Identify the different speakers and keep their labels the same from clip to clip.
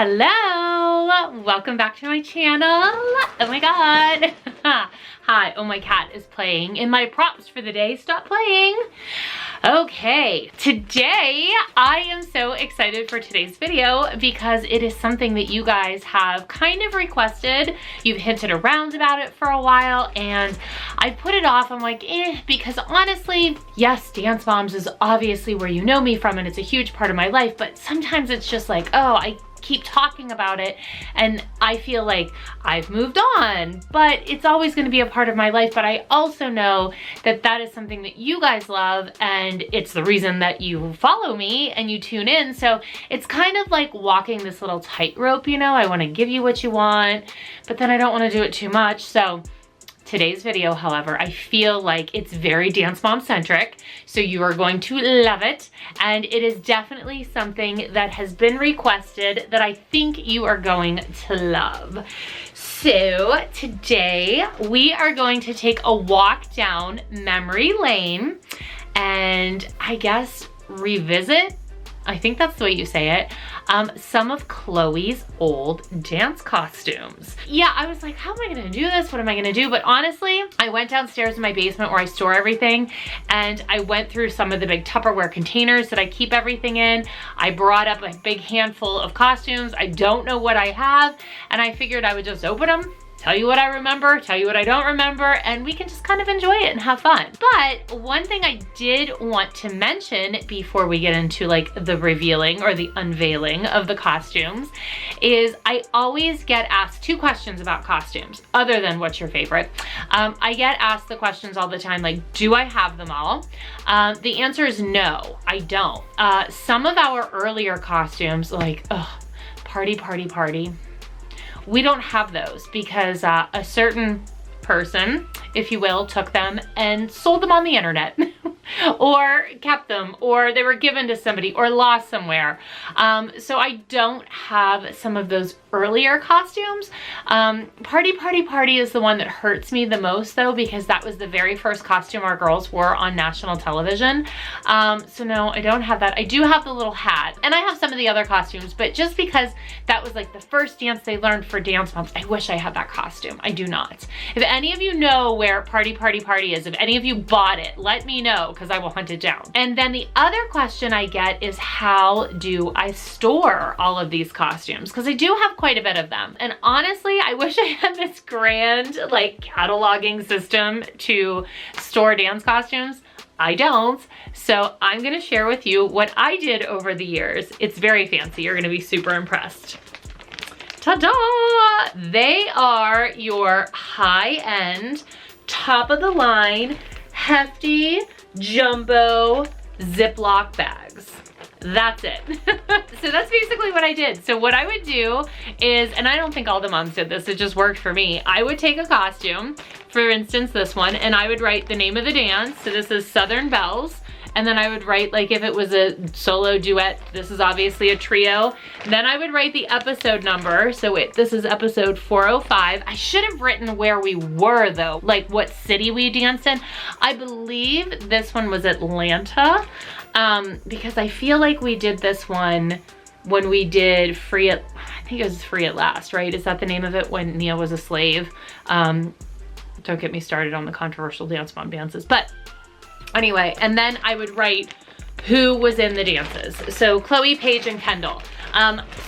Speaker 1: Hello, welcome back to my channel. Oh my god. Hi, oh my cat is playing in my props for the day. Stop playing. Okay, today I am so excited for today's video because it is something that you guys have kind of requested. You've hinted around about it for a while and I put it off. I'm like, because honestly, yes, Dance Moms is obviously where you know me from and it's a huge part of my life, but sometimes it's just like, oh, I keep talking about it and I feel like I've moved on, but it's always going to be a part of my life. But I also know that that is something that you guys love and it's the reason that you follow me and you tune in. So it's kind of like walking this little tightrope, you know. I want to give you what you want, but then I don't want to do it too much. So today's video, however, I feel like it's very Dance Mom centric, so you are going to love it. And it is definitely something that has been requested that I think you are going to love. So today we are going to take a walk down memory lane and I guess revisit, I think that's the way you say it, some of Chloe's old dance costumes. Yeah, I was like, how am I gonna do this? What am I gonna do? But honestly, I went downstairs in my basement where I store everything and I went through some of the big Tupperware containers that I keep everything in. I brought up a big handful of costumes. I don't know what I have and I figured I would just open them, tell you what I remember, tell you what I don't remember, and we can just kind of enjoy it and have fun. But one thing I did want to mention before we get into like the revealing or the unveiling of the costumes is I always get asked two questions about costumes other than what's your favorite. I get asked the questions all the time like, do I have them all? The answer is no, I don't. Some of our earlier costumes like, party, we don't have those because a certain person, if you will, took them and sold them on the internet or kept them or they were given to somebody or lost somewhere. So I don't have some of those earlier costumes. Party is the one that hurts me the most though, because that was the very first costume our girls wore on national television. So no, I don't have that. I do have the little hat and I have some of the other costumes, but just because that was like the first dance they learned for Dance Moms, I wish I had that costume. I do not. If any of you know where Party is, if any of you bought it, let me know because I will hunt it down. And then the other question I get is how do I store all of these costumes? Because I do have quite a bit of them. And honestly, I wish I had this grand like cataloging system to store dance costumes. I don't. So I'm gonna share with you what I did over the years. It's very fancy. You're gonna be super impressed. Ta-da! They are your high-end, top-of-the-line, hefty, jumbo Ziploc bags. That's it. So that's basically what I did. So what I would do is, and I don't think all the moms did this, it just worked for me. I would take a costume, for instance this one, and I would write the name of the dance. So this is Southern Bells. And then I would write, like if it was a solo duet, this is obviously a trio. Then I would write the episode number. So this is episode 405. I should have written where we were though, like what city we danced in. I believe this one was Atlanta, because I feel like we did this one when we did I think it was Free at Last, right? Is that the name of it, when Neil was a slave? Don't get me started on the controversial Dance Mom dances, but anyway, and then I would write who was in the dances. So Chloe, Paige, and Kendall.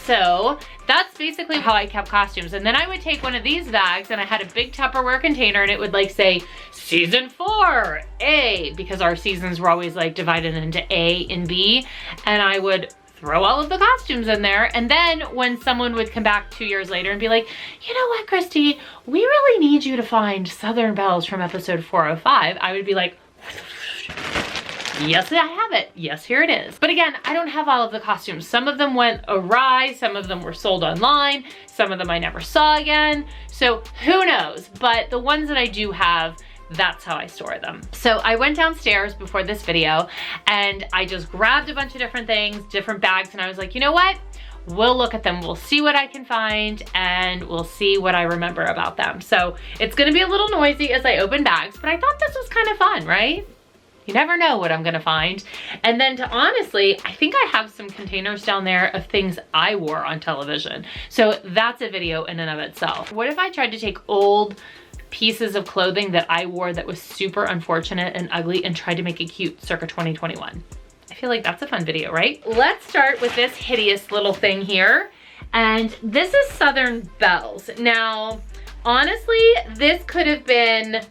Speaker 1: So that's basically how I kept costumes. And then I would take one of these bags and I had a big Tupperware container and it would like say season 4, A, because our seasons were always like divided into A and B. And I would throw all of the costumes in there. And then when someone would come back 2 years later and be like, you know what, Christy, we really need you to find Southern Bells from episode 405. I would be like, yes, I have it. Yes, here it is. But again, I don't have all of the costumes. Some of them went awry. Some of them were sold online. Some of them I never saw again. So who knows? But the ones that I do have, that's how I store them. So I went downstairs before this video and I just grabbed a bunch of different things, different bags, and I was like, you know what? We'll look at them, we'll see what I can find, and we'll see what I remember about them. So it's gonna be a little noisy as I open bags, but I thought this was kind of fun, right? You never know what I'm gonna find. And then to honestly, I think I have some containers down there of things I wore on television. So that's a video in and of itself. What if I tried to take old pieces of clothing that I wore that was super unfortunate and ugly and tried to make it cute circa 2021? I feel like that's a fun video, right? Let's start with this hideous little thing here. And this is Southern Bells. Now, honestly, this could have been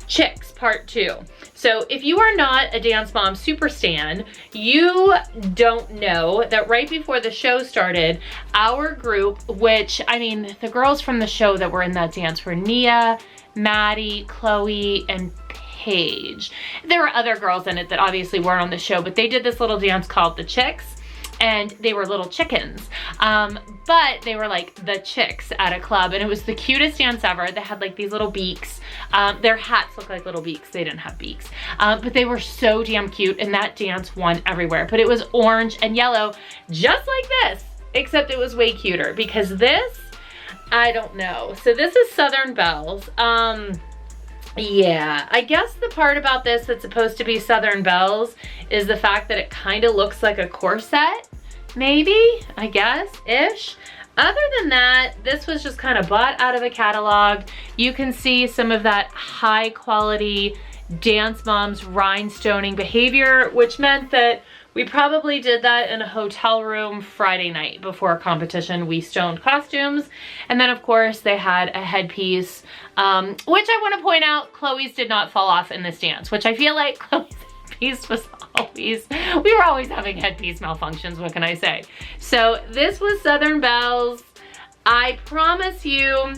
Speaker 1: Chicks Part 2. So if you are not a Dance Mom super stan, you don't know that right before the show started, our group, which, I mean, the girls from the show that were in that dance were Nia, Maddie, Chloe, and Paige. There were other girls in it that obviously weren't on the show, but they did this little dance called the Chicks. And they were little chickens, but they were like the chicks at a club, and it was the cutest dance ever. They had like these little beaks. Their hats looked like little beaks. They didn't have beaks, but they were so damn cute, and that dance won everywhere. But it was orange and yellow, just like this, except it was way cuter because this, I don't know. So this is Southern Bells. Yeah, I guess the part about this that's supposed to be Southern Bells is the fact that it kind of looks like a corset, maybe, I guess, ish. Other than that, this was just kind of bought out of a catalog. You can see some of that high quality Dance Moms rhinestoning behavior, which meant that we probably did that in a hotel room Friday night before a competition. We stoned costumes. And then of course they had a headpiece, which I want to point out, Chloe's did not fall off in this dance, which I feel like Chloe's headpiece was always, we were always having headpiece malfunctions, what can I say? So this was Southern Bells. I promise you,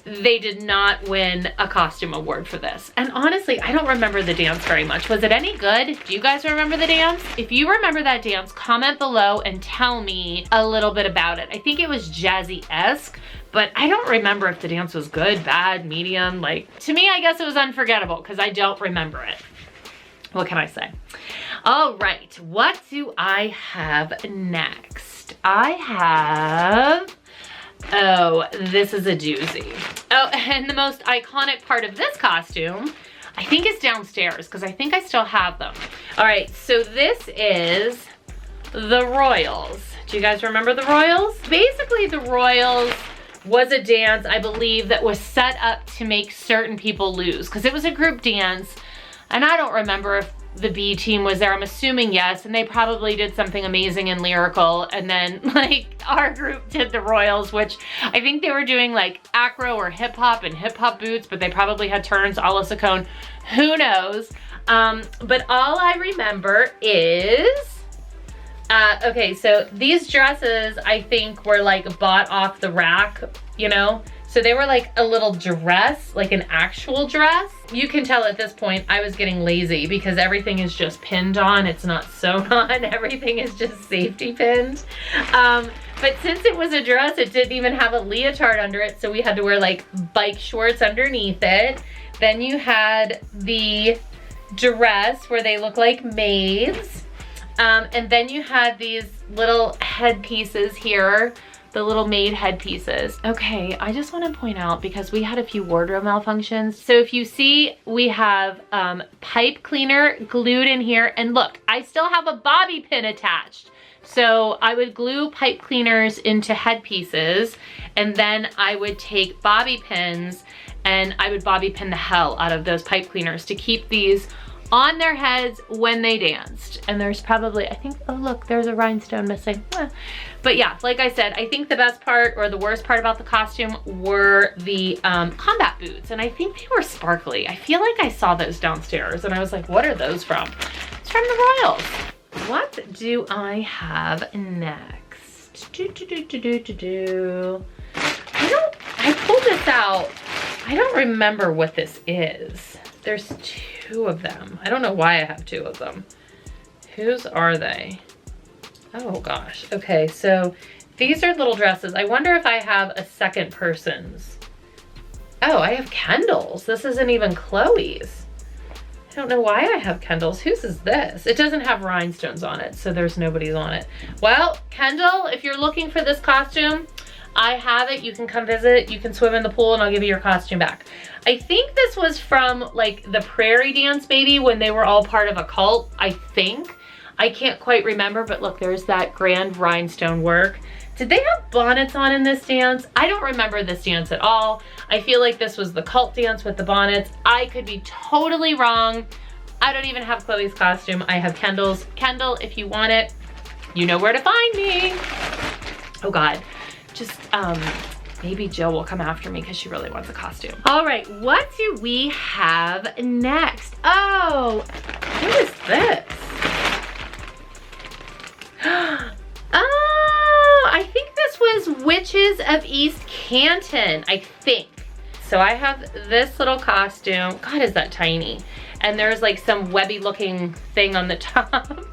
Speaker 1: they did not win a costume award for this. And honestly, I don't remember the dance very much. Was it any good? Do you guys remember the dance? If you remember that dance, comment below and tell me a little bit about it. I think it was jazzy-esque, but I don't remember if the dance was good, bad, medium. Like, to me, I guess it was unforgettable because I don't remember it. What can I say? All right, what do I have next? I have, oh, this is a doozy. Oh, and the most iconic part of this costume, I think is downstairs because I think I still have them. All right, so this is the Royals. Do you guys remember the Royals? Basically, the Royals was a dance, I believe, that was set up to make certain people lose because it was a group dance. And I don't remember if the B team was there. I'm assuming yes, and they probably did something amazing and lyrical. And then like our group did the Royals, which I think they were doing like acro or hip hop and hip hop boots, but they probably had turns a la Saccone. Who knows? But all I remember is, okay, so these dresses I think were like bought off the rack, you know? So they were like a little dress, like an actual dress. You can tell at this point I was getting lazy because everything is just pinned on. It's not sewn on. Everything is just safety pinned. But since it was a dress, it didn't even have a leotard under it. So we had to wear like bike shorts underneath it. Then you had the dress where they look like maids. And then you had these little headpieces here, the little maid headpieces. Okay, I just want to point out because we had a few wardrobe malfunctions. So if you see, we have pipe cleaner glued in here, and look, I still have a bobby pin attached. So I would glue pipe cleaners into headpieces, and then I would take bobby pins and I would bobby pin the hell out of those pipe cleaners to keep these on their heads when they danced. And there's probably, I think, oh look, there's a rhinestone missing. But yeah, like I said, I think the best part or the worst part about the costume were the combat boots. And I think they were sparkly. I feel like I saw those downstairs and I was like, what are those from? It's from the Royals. What do I have next? I pulled this out. I don't remember what this is. There's two of them. I don't know why I have two of them. Whose are they? Oh gosh. Okay, so these are little dresses. I wonder if I have a second person's. Oh, I have Kendall's. This isn't even Chloe's. I don't know why I have Kendall's. Whose is this? It doesn't have rhinestones on it, so there's nobody's on it. Well, Kendall, if you're looking for this costume, I have it. You can come visit. You can swim in the pool and I'll give you your costume back. I think this was from like the prairie dance maybe when they were all part of a cult, I think. I can't quite remember, but look, there's that grand rhinestone work. Did they have bonnets on in this dance? I don't remember this dance at all. I feel like this was the cult dance with the bonnets. I could be totally wrong. I don't even have Chloe's costume. I have Kendall's. Kendall, if you want it, you know where to find me. Oh God, just maybe Jill will come after me because she really wants a costume. All right, what do we have next? Oh, what is this? Oh, I think this was Witches of East Canton, I think. So I have this little costume. God, is that tiny? And there's like some webby looking thing on the top.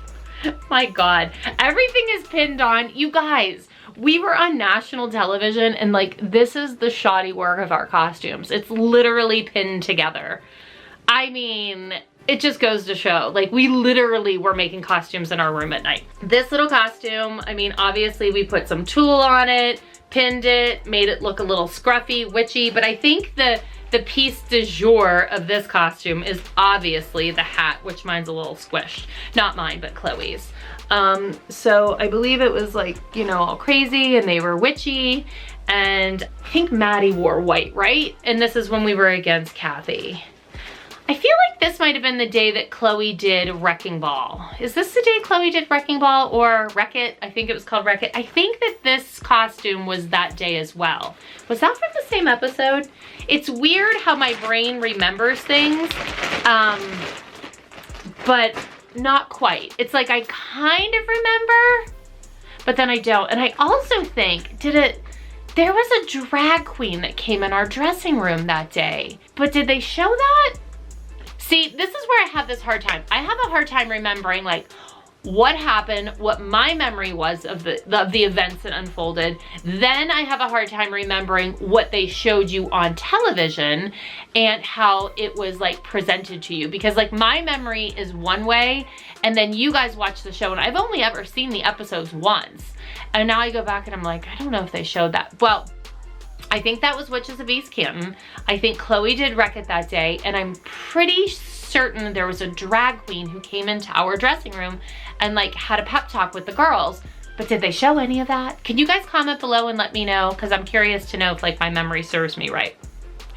Speaker 1: My God, everything is pinned on. You guys, we were on national television and like, this is the shoddy work of our costumes. It's literally pinned together. I mean, it just goes to show, like we literally were making costumes in our room at night. This little costume, I mean, obviously we put some tulle on it, pinned it, made it look a little scruffy, witchy, but I think the piece du jour of this costume is obviously the hat, which mine's a little squished. Not mine, but Chloe's. So I believe it was like, you know, all crazy and they were witchy. And I think Maddie wore white, right? And this is when we were against Kathy. I feel like this might have been the day that Chloe did Wrecking Ball. Is this the day Chloe did Wrecking Ball or Wreck-It? I think it was called Wreck-It. I think that this costume was that day as well. Was that from the same episode? It's weird how my brain remembers things, but not quite. It's like I kind of remember, but then I don't. And I also think, there was a drag queen that came in our dressing room that day, but did they show that? See, this is where I have this hard time. I have a hard time remembering like what happened, what my memory was of the events that unfolded. Then I have a hard time remembering what they showed you on television and how it was like presented to you. Because like my memory is one way and then you guys watch the show and I've only ever seen the episodes once. And now I go back and I'm like, I don't know if they showed that. Well, I think that was Witches of East Canton. I think Chloe did Wreck-It that day, and I'm pretty certain there was a drag queen who came into our dressing room and like had a pep talk with the girls. But did they show any of that? Can you guys comment below and let me know? Because I'm curious to know if like my memory serves me right.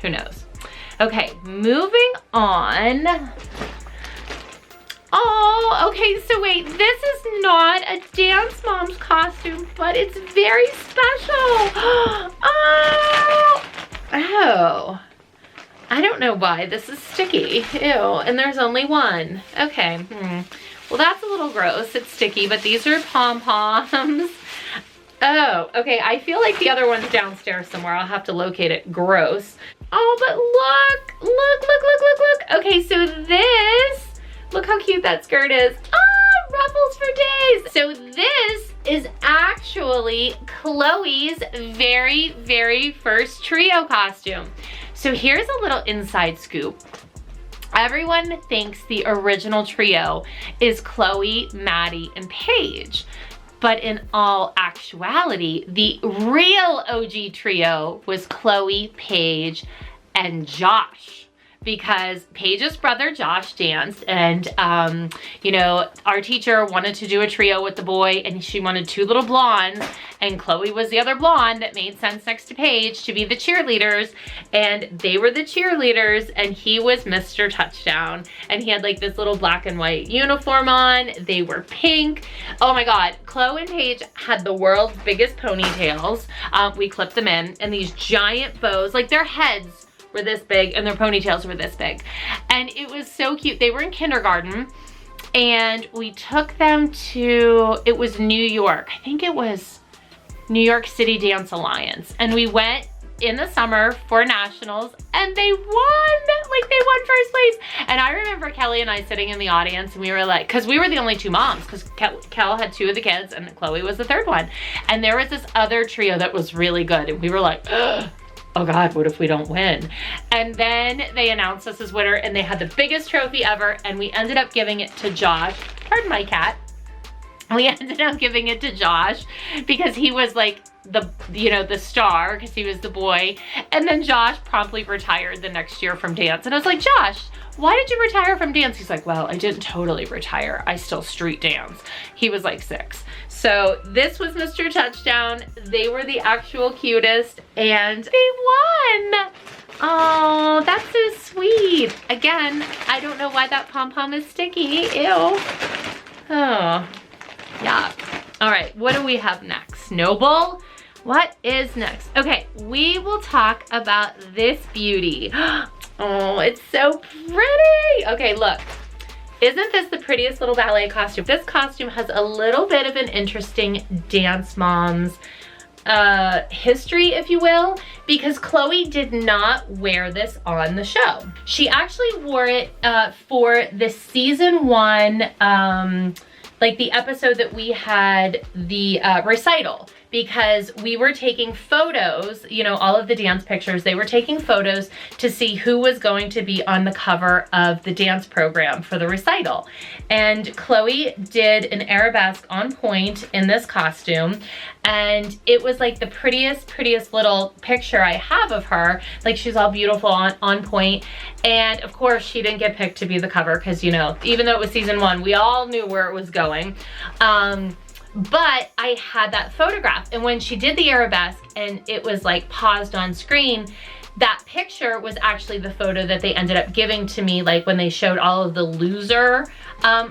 Speaker 1: Who knows? Okay, moving on. Oh, okay, so wait, this is not a Dance Mom's costume, but it's very special. Oh, I don't know why this is sticky. Ew, and there's only one. Okay, well that's a little gross. It's sticky, but these are Pom Poms. Oh, okay, I feel like the other one's downstairs somewhere. I'll have to locate it. Gross. Oh, but look. Okay, so this, look how cute that skirt is. Ah, ruffles for days. So this is actually Chloe's very, very first trio costume. So here's a little inside scoop. Everyone thinks the original trio is Chloe, Maddie, and Paige. But in all actuality, the real OG trio was Chloe, Paige, and Josh. Because Paige's brother Josh danced and you know, our teacher wanted to do a trio with the boy and she wanted two little blondes and Chloe was the other blonde that made sense next to Paige to be the cheerleaders, and they were the cheerleaders and he was Mr. Touchdown and he had like this little black and white uniform on. They were pink. Oh my God, Chloe and Paige had the world's biggest ponytails. We clipped them in and these giant bows, like their heads were this big and their ponytails were this big. And it was so cute. They were in kindergarten and we took them to, it was New York. I think it was New York City Dance Alliance. And we went in the summer for nationals and they won, like they won first place. And I remember Kelly and I sitting in the audience and we were like, cause we were the only two moms, cause Kel had two of the kids and Chloe was the third one. And there was this other trio that was really good. And we were like, ugh. Oh God, what if we don't win? And then they announced us as winner and they had the biggest trophy ever and we ended up giving it to Josh. Pardon my cat. We ended up giving it to Josh because he was like the star because he was the boy. And then Josh promptly retired the next year from dance. And I was like, Josh, why did you retire from dance? He's like, well, I didn't totally retire. I still street dance. He was like 6. So this was Mr. Touchdown. They were the actual cutest and they won. Oh, that's so sweet. Again, I don't know why that Pom Pom is sticky. Ew. Oh, yeah. All right, what do we have next? Noble? What is next? Okay, we will talk about this beauty. Oh, it's so pretty. Okay, look. Isn't this the prettiest little ballet costume? This costume has a little bit of an interesting Dance Moms history, if you will, because Chloe did not wear this on the show. She actually wore it for the season 1, like the episode that we had the recital, because we were taking photos, you know, all of the dance pictures, they were taking photos to see who was going to be on the cover of the dance program for the recital. And Chloe did an arabesque on point in this costume, and it was like the prettiest little picture I have of her. Like, she's all beautiful on point. And of course she didn't get picked to be the cover because, you know, even though it was season 1, we all knew where it was going. But I had that photograph, and when she did the arabesque and it was like paused on screen, that picture was actually the photo that they ended up giving to me, like when they showed all of the loser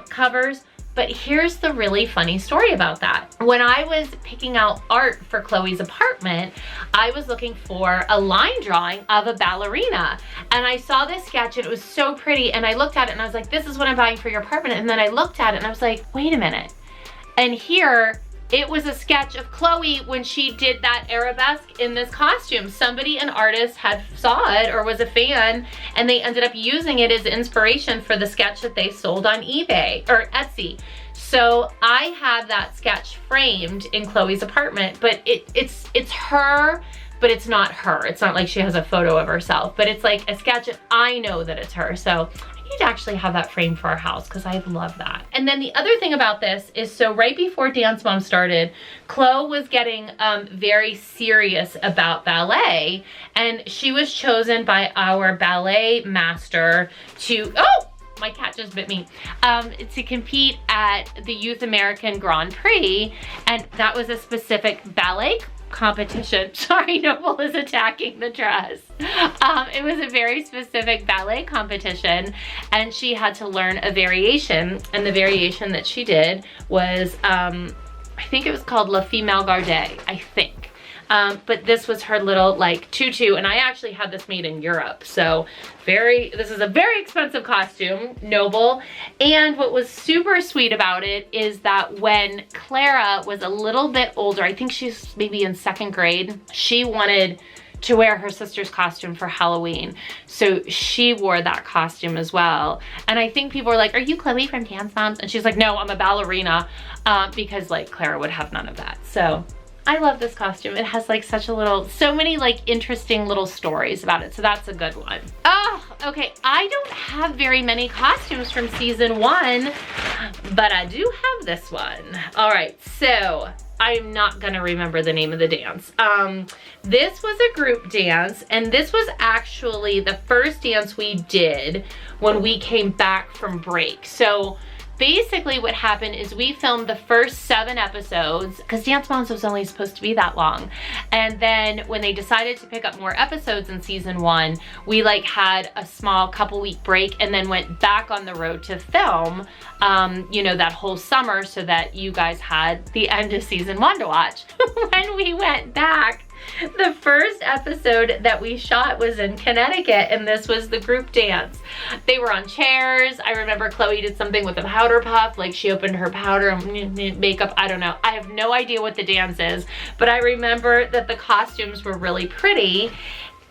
Speaker 1: covers. But here's the really funny story about that. When I was picking out art for Chloe's apartment, I was looking for a line drawing of a ballerina. And I saw this sketch and it was so pretty, and I looked at it and I was like, this is what I'm buying for your apartment. And then I looked at it and I was like, wait a minute. And here, it was a sketch of Chloe when she did that arabesque in this costume. Somebody, an artist, had saw it or was a fan, and they ended up using it as inspiration for the sketch that they sold on eBay or Etsy. So I have that sketch framed in Chloe's apartment, but it's her, but it's not her. It's not like she has a photo of herself, but it's like a sketch and I know that it's her. So to actually have that framed for our house because I love that. And then the other thing about this is, so right before Dance Mom started, Chloe was getting very serious about ballet, and she was chosen by our ballet master to, oh, my cat just bit me, to compete at the Youth American Grand Prix, and that was a specific ballet competition. Sorry, Noble is attacking the dress. It was a very specific ballet competition, and she had to learn a variation, and the variation that she did was, I think it was called La Femelle Gardée, I think. But this was her little like tutu, and I actually had this made in Europe. So this is a very expensive costume, Noble. And what was super sweet about it is that when Clara was a little bit older, I think she's maybe in 2nd grade, she wanted to wear her sister's costume for Halloween. So she wore that costume as well. And I think people were like, are you Chloe from Dance Moms? And she's like, no, I'm a ballerina, because like Clara would have none of that. So I love this costume. It has like so many like interesting little stories about it. So that's a good one. Oh, okay. I don't have very many costumes from season 1, but I do have this one. All right, so I'm not gonna remember the name of the dance. This was a group dance, and this was actually the first dance we did when we came back from break. So basically what happened is we filmed the first 7 episodes because Dance Moms was only supposed to be that long. And then when they decided to pick up more episodes in season 1, we like had a small couple-week break and then went back on the road to film, you know, that whole summer so that you guys had the end of season 1 to watch. When we went back, the first episode that we shot was in Connecticut, and this was the group dance. They were on chairs. I remember Chloe did something with a powder puff, like she opened her powder and makeup. I don't know. I have no idea what the dance is, but I remember that the costumes were really pretty.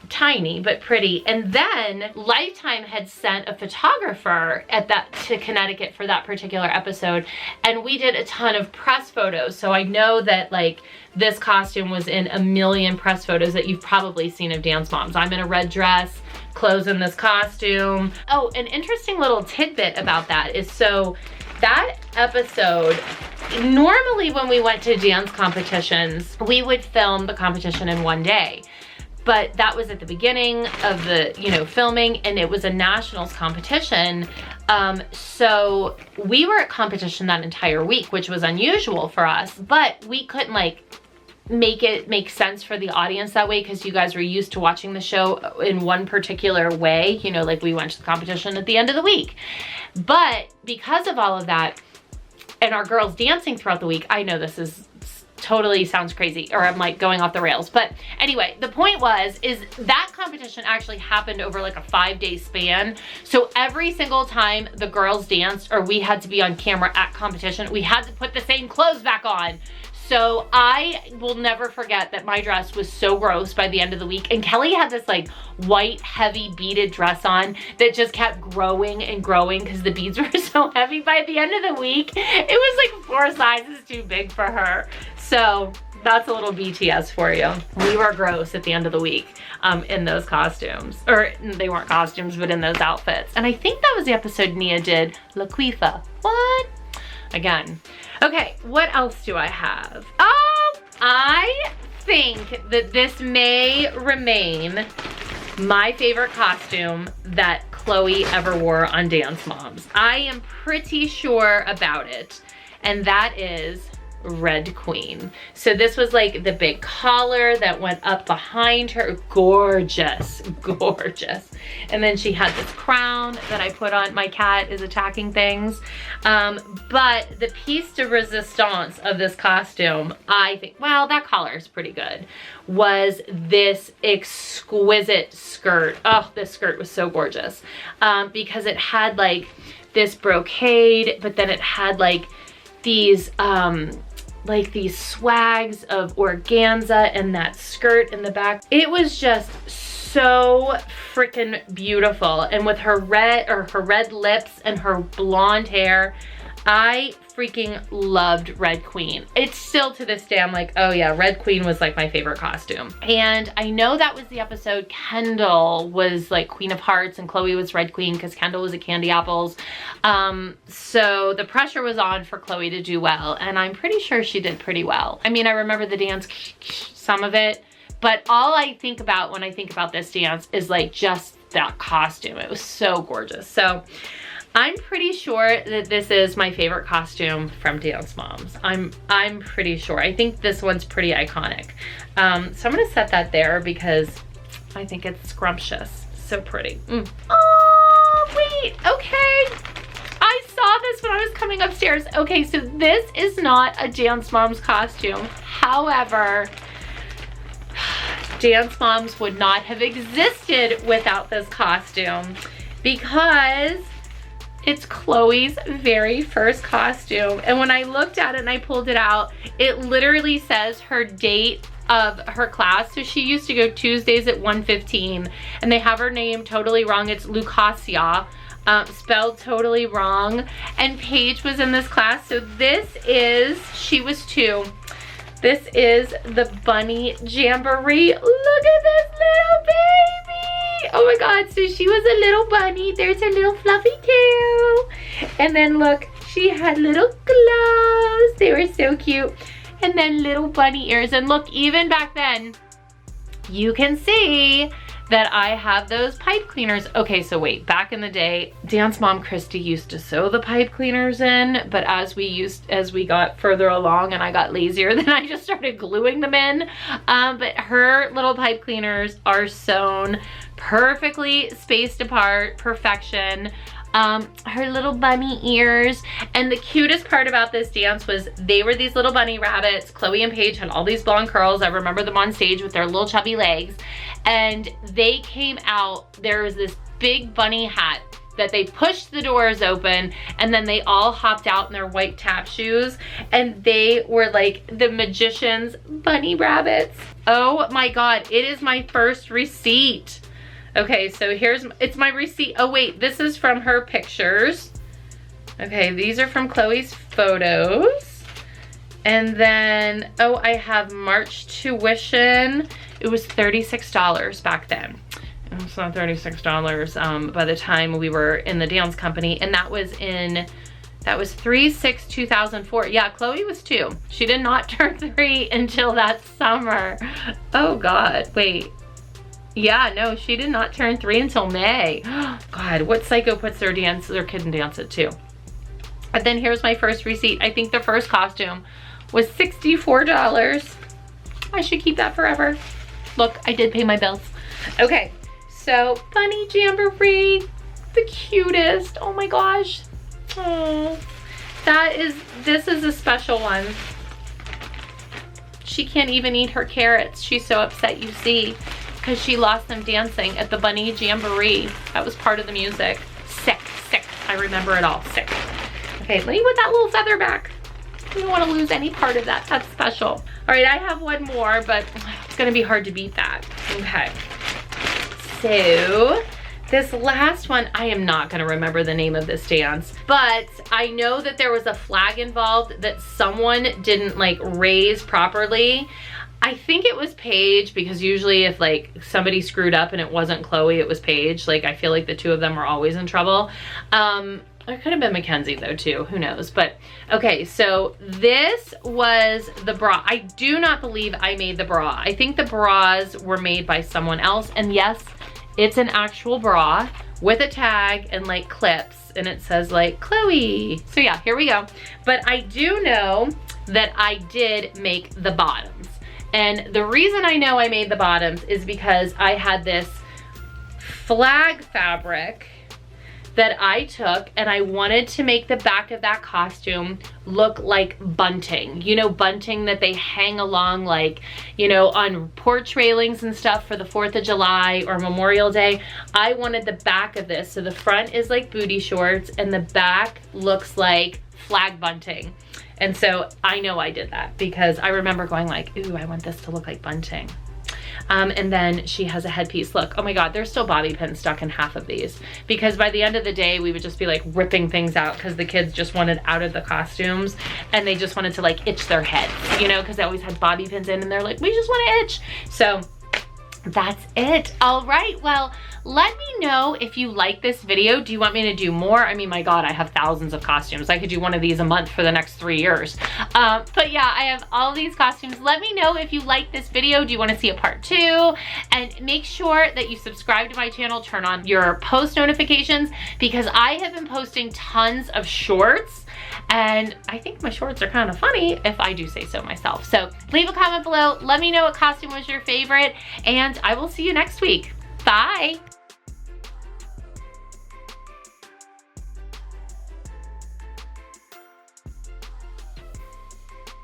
Speaker 1: Tiny but pretty. And then Lifetime had sent a photographer to Connecticut for that particular episode, and we did a ton of press photos. So I know that like this costume was in a million press photos that you've probably seen of Dance Moms. I'm in a red dress, clothes in this costume. Oh, an interesting little tidbit about that is, so that episode normally when we went to dance competitions, we would film the competition in one day. But that was at the beginning of the, you know, filming, and it was a nationals competition. So we were at competition that entire week, which was unusual for us, but we couldn't like make it make sense for the audience that way because you guys were used to watching the show in one particular way, you know, like we went to the competition at the end of the week. But because of all of that and our girls dancing throughout the week, I know this is totally sounds crazy, or I'm like going off the rails, but anyway, the point is that competition actually happened over like a 5-day span. So every single time the girls danced or we had to be on camera at competition, we had to put the same clothes back on. So I will never forget that my dress was so gross by the end of the week, and Kelly had this like white heavy beaded dress on that just kept growing and growing because the beads were so heavy. By the end of the week, it was like 4 sizes too big for her. So that's a little BTS for you. We were gross at the end of the week in those costumes. Or they weren't costumes, but in those outfits. And I think that was the episode Nia did Laquifa. What? Again. Okay, what else do I have? Oh, I think that this may remain my favorite costume that Chloe ever wore on Dance Moms. I am pretty sure about it, and that is Red Queen. So this was like the big collar that went up behind her. Gorgeous, gorgeous. And then she had this crown that I put on. My cat is attacking things. But the piece de resistance of this costume, I think, well, that collar is pretty good, was this exquisite skirt. Oh, this skirt was so gorgeous. Because it had like this brocade, but then it had like these swags of organza and that skirt in the back. It was just so freaking beautiful. And with her red lips and her blonde hair, I freaking loved Red Queen. It's still to this day, I'm like, oh yeah, Red Queen was like my favorite costume. And I know that was the episode Kendall was like Queen of Hearts and Chloe was Red Queen because Kendall was a Candy Apples. So the pressure was on for Chloe to do well, and I'm pretty sure she did pretty well. I mean, I remember the dance, some of it, but all I think about when I think about this dance is like just that costume. It was so gorgeous. So I'm pretty sure that this is my favorite costume from Dance Moms. I'm pretty sure. I think this one's pretty iconic. So I'm gonna set that there because I think it's scrumptious. So pretty. Oh, wait, okay. I saw this when I was coming upstairs. Okay, so this is not a Dance Moms costume. However, Dance Moms would not have existed without this costume because it's Chloe's very first costume. And when I looked at it and I pulled it out, it literally says her date of her class. So she used to go Tuesdays at 1:15, and they have her name totally wrong. It's Lukasiak, spelled totally wrong. And Paige was in this class. So this is, she was 2. This is the bunny Jamboree. Look at this little baby. Oh my God, so she was a little bunny. There's her little fluffy tail. And then look, she had little gloves. They were so cute. And then little bunny ears. And look, even back then, you can see that I have those pipe cleaners. Okay, so wait, back in the day, Dance Mom Christi used to sew the pipe cleaners in, but as we got further along and I got lazier, then I just started gluing them in. But her little pipe cleaners are sewn perfectly spaced apart, perfection. Her little bunny ears. And the cutest part about this dance was they were these little bunny rabbits. Chloe and Paige had all these blonde curls. I remember them on stage with their little chubby legs. And they came out, there was this big bunny hat that they pushed the doors open, and then they all hopped out in their white tap shoes, and they were like the magician's bunny rabbits. Oh my God, it is my first receipt. Okay, so it's my receipt. Oh wait, this is from her pictures. Okay, these are from Chloe's photos. And then, oh, I have March tuition. It was $36 back then. It's not $36 by the time we were in the dance company. And that was That was 3/6/2004. Yeah, Chloe was 2. She did not turn 3 until that summer. Oh God, wait. Yeah, no, she did not turn 3 until May. God, what psycho puts their kid in dance at 2? And then here's my first receipt. I think the first costume was $64. I should keep that forever. Look, I did pay my bills. Okay, so Bunny Jamboree, the cutest. Oh my gosh. Oh, this is a special one. She can't even eat her carrots. She's so upset, you see, because she lost them dancing at the Bunny Jamboree. That was part of the music. Sick, sick. I remember it all. Sick. Okay, let me put that little feather back. You don't want to lose any part of that. That's special. All right, I have one more, but it's going to be hard to beat that. Okay. So this last one, I am not going to remember the name of this dance, but I know that there was a flag involved that someone didn't like raise properly. I think it was Paige, because usually if like somebody screwed up and it wasn't Chloe, it was Paige. Like I feel like the two of them were always in trouble. It could have been Mackenzie though too, who knows. But okay, so this was the bra. I do not believe I made the bra. I think the bras were made by someone else. And yes, it's an actual bra with a tag and like clips, and it says like Chloe. So yeah, here we go. But I do know that I did make the bottoms. And the reason I know I made the bottoms is because I had this flag fabric that I took, and I wanted to make the back of that costume look like bunting. You know, bunting that they hang along like, you know, on porch railings and stuff for the 4th of July or Memorial Day. I wanted the back of this. So the front is like booty shorts and the back looks like flag bunting. And so I know I did that because I remember going like, ooh, I want this to look like bunting. And then she has a headpiece. Look, oh my God, there's still bobby pins stuck in half of these, because by the end of the day, we would just be like ripping things out because the kids just wanted out of the costumes and they just wanted to like itch their heads, you know, because they always had bobby pins in and they're like, we just want to itch. So that's it. All right, well, let me know if you like this video. Do you want me to do more? I mean, my God, I have thousands of costumes. I could do one of these a month for the next 3 years. But yeah, I have all these costumes. Let me know if you like this video. Do you want to see a part 2? And make sure that you subscribe to my channel, turn on your post notifications, because I have been posting tons of shorts. And I think my shorts are kind of funny, if I do say so myself. So leave a comment below. Let me know what costume was your favorite, and I will see you next week. Bye.